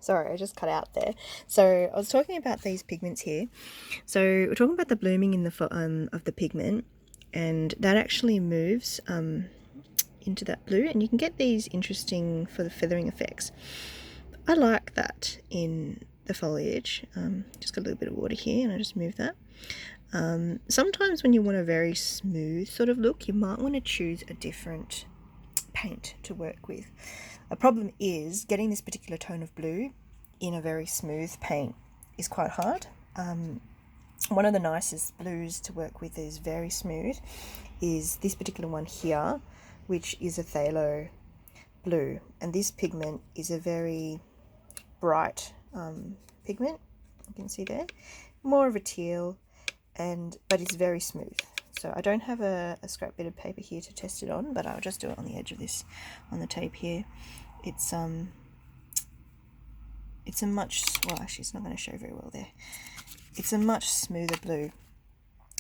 Sorry, I just cut out there. So I was talking about these pigments here. So we're talking about the blooming in the of the pigment, and that actually moves into that blue, and you can get these interesting for the feathering effects. I like that in the foliage. Just got a little bit of water here, and I just move that. Sometimes when you want a very smooth sort of look, you might want to choose a different paint to work with. A problem is getting this particular tone of blue in a very smooth paint is quite hard. One of the nicest blues to work with is very smooth is this particular one here, which is a phthalo blue, and this pigment is a very bright pigment. You can see there, more of a teal, but it's very smooth. So I don't have a scrap bit of paper here to test it on, but I'll just do it on the edge of this, on the tape here. It's a much, well, actually it's not going to show very well there. It's a much smoother blue,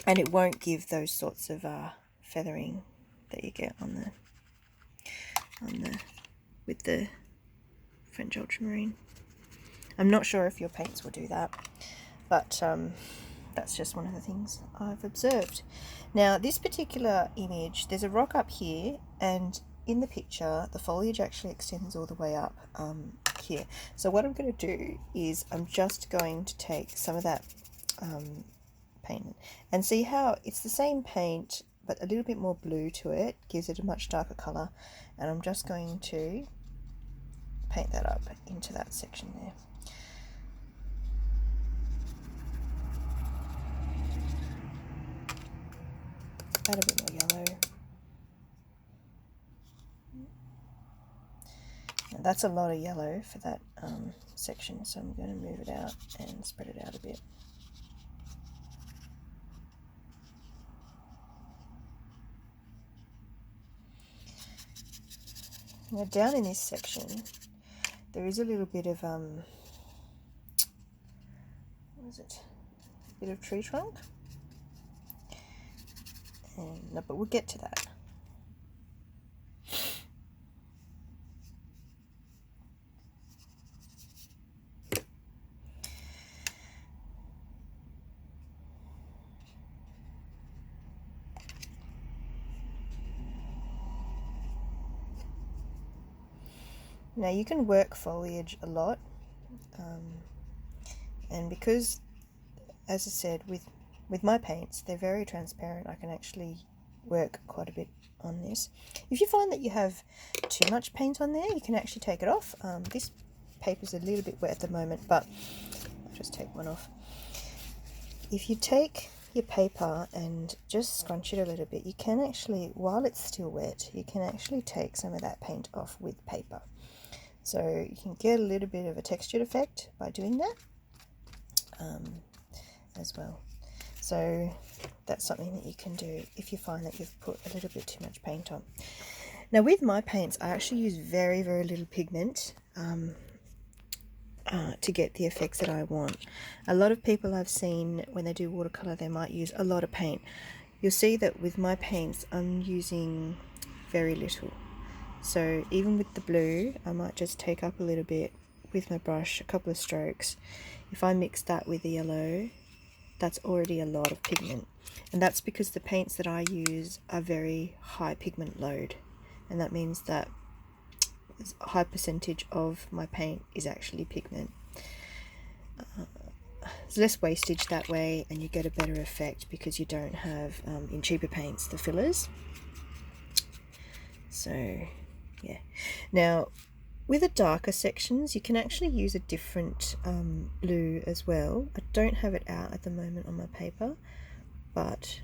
and it won't give those sorts of feathering that you get with the French ultramarine. I'm not sure if your paints will do that, but that's just one of the things I've observed. Now, this particular image, there's a rock up here, and in the picture, the foliage actually extends all the way up here. So what I'm going to do is I'm just going to take some of that paint and see how it's the same paint, but a little bit more blue to it, gives it a much darker colour, and I'm just going to paint that up into that section there. Add a bit more yellow. Now that's a lot of yellow for that section, so I'm going to move it out and spread it out a bit. Now down in this section, there is a little bit of what is it? A bit of tree trunk. No, but we'll get to that. Now you can work foliage a lot, and because, as I said, with my paints, they're very transparent, I can actually work quite a bit on this. If you find that you have too much paint on there, you can actually take it off. This paper's a little bit wet at the moment, but I'll just take one off. If you take your paper and just scrunch it a little bit, you can actually, while it's still wet, you can actually take some of that paint off with paper. So you can get a little bit of a textured effect by doing that as well. So that's something that you can do if you find that you've put a little bit too much paint on. Now with my paints, I actually use very, very little pigment to get the effects that I want. A lot of people I've seen, when they do watercolor, they might use a lot of paint. You'll see that with my paints, I'm using very little. So even with the blue, I might just take up a little bit with my brush, a couple of strokes. If I mix that with the yellow, that's already a lot of pigment. And that's because the paints that I use are very high pigment load. And that means that a high percentage of my paint is actually pigment. There's less wastage that way, and you get a better effect because you don't have, in cheaper paints, the fillers. So yeah. Now with the darker sections, you can actually use a different blue as well. I don't have it out at the moment on my paper, but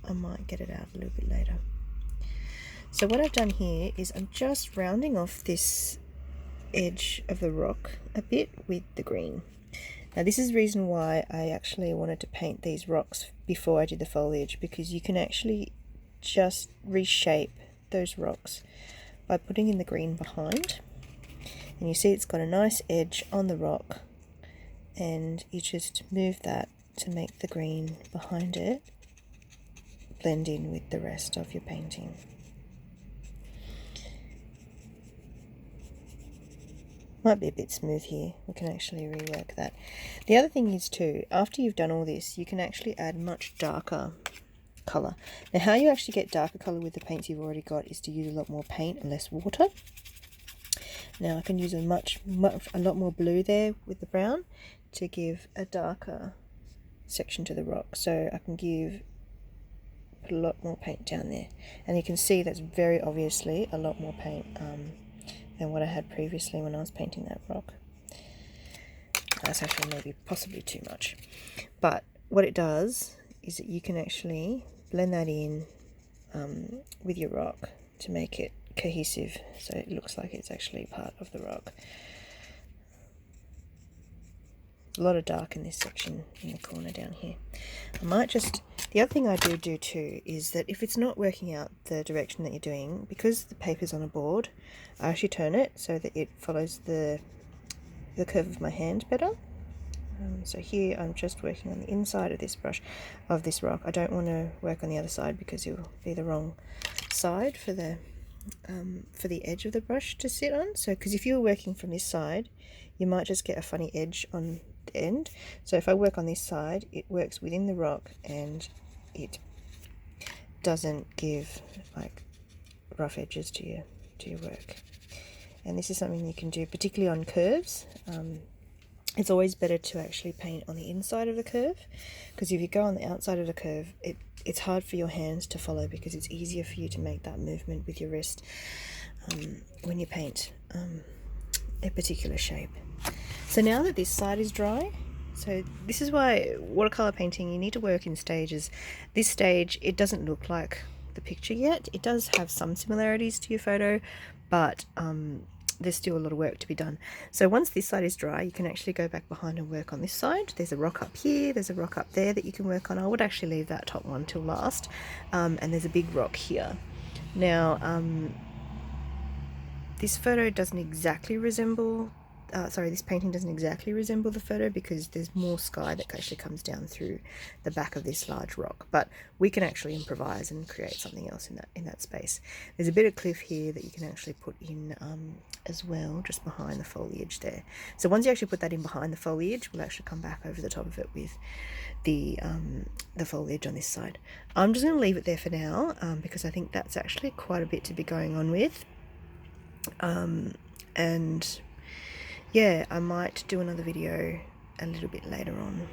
I might get it out a little bit later. So what I've done here is I'm just rounding off this edge of the rock a bit with the green. Now this is the reason why I actually wanted to paint these rocks before I did the foliage, because you can actually just reshape those rocks by putting in the green behind, and you see it's got a nice edge on the rock, and you just move that to make the green behind it blend in with the rest of your painting. Might be a bit smooth here. We can actually rework that. The other thing is too, after you've done all this, you can actually add much darker colour. Now how you actually get darker colour with the paints you've already got is to use a lot more paint and less water. Now I can use a lot more blue there with the brown to give a darker section to the rock. So I can put a lot more paint down there, and you can see that's very obviously a lot more paint than what I had previously when I was painting that rock. That's actually maybe possibly too much, but what it does is that you can actually blend that in with your rock to make it cohesive, so it looks like it's actually part of the rock. A lot of dark in this section in the corner down here. I might just, the other thing I do too is that if it's not working out the direction that you're doing, because the paper's on a board, I actually turn it so that it follows the curve of my hand better. So here I'm just working on the inside of this brush, of this rock. I don't want to work on the other side because it will be the wrong side for the edge of the brush to sit on. So because if you were working from this side, you might just get a funny edge on the end. So if I work on this side, it works within the rock and it doesn't give like rough edges to your work. And this is something you can do particularly on curves. It's always better to actually paint on the inside of the curve, because if you go on the outside of the curve, it's hard for your hands to follow, because it's easier for you to make that movement with your wrist when you paint a particular shape. So now that this side is dry, so this is why watercolor painting, you need to work in stages. This stage, it doesn't look like the picture yet. It does have some similarities to your photo, but there's still a lot of work to be done. So once this side is dry, you can actually go back behind and work on this side. There's a rock up here, there's a rock up there that you can work on. I would actually leave that top one till last. And there's a big rock here. Now, this photo doesn't exactly resemble, this painting doesn't exactly resemble the photo, because there's more sky that actually comes down through the back of this large rock, but we can actually improvise and create something else in that space. There's a bit of cliff here that you can actually put in as well, just behind the foliage there. So once you actually put that in behind the foliage, we'll actually come back over the top of it with the foliage on this side. I'm just going to leave it there for now, because I think that's actually quite a bit to be going on with. And yeah, I might do another video a little bit later on.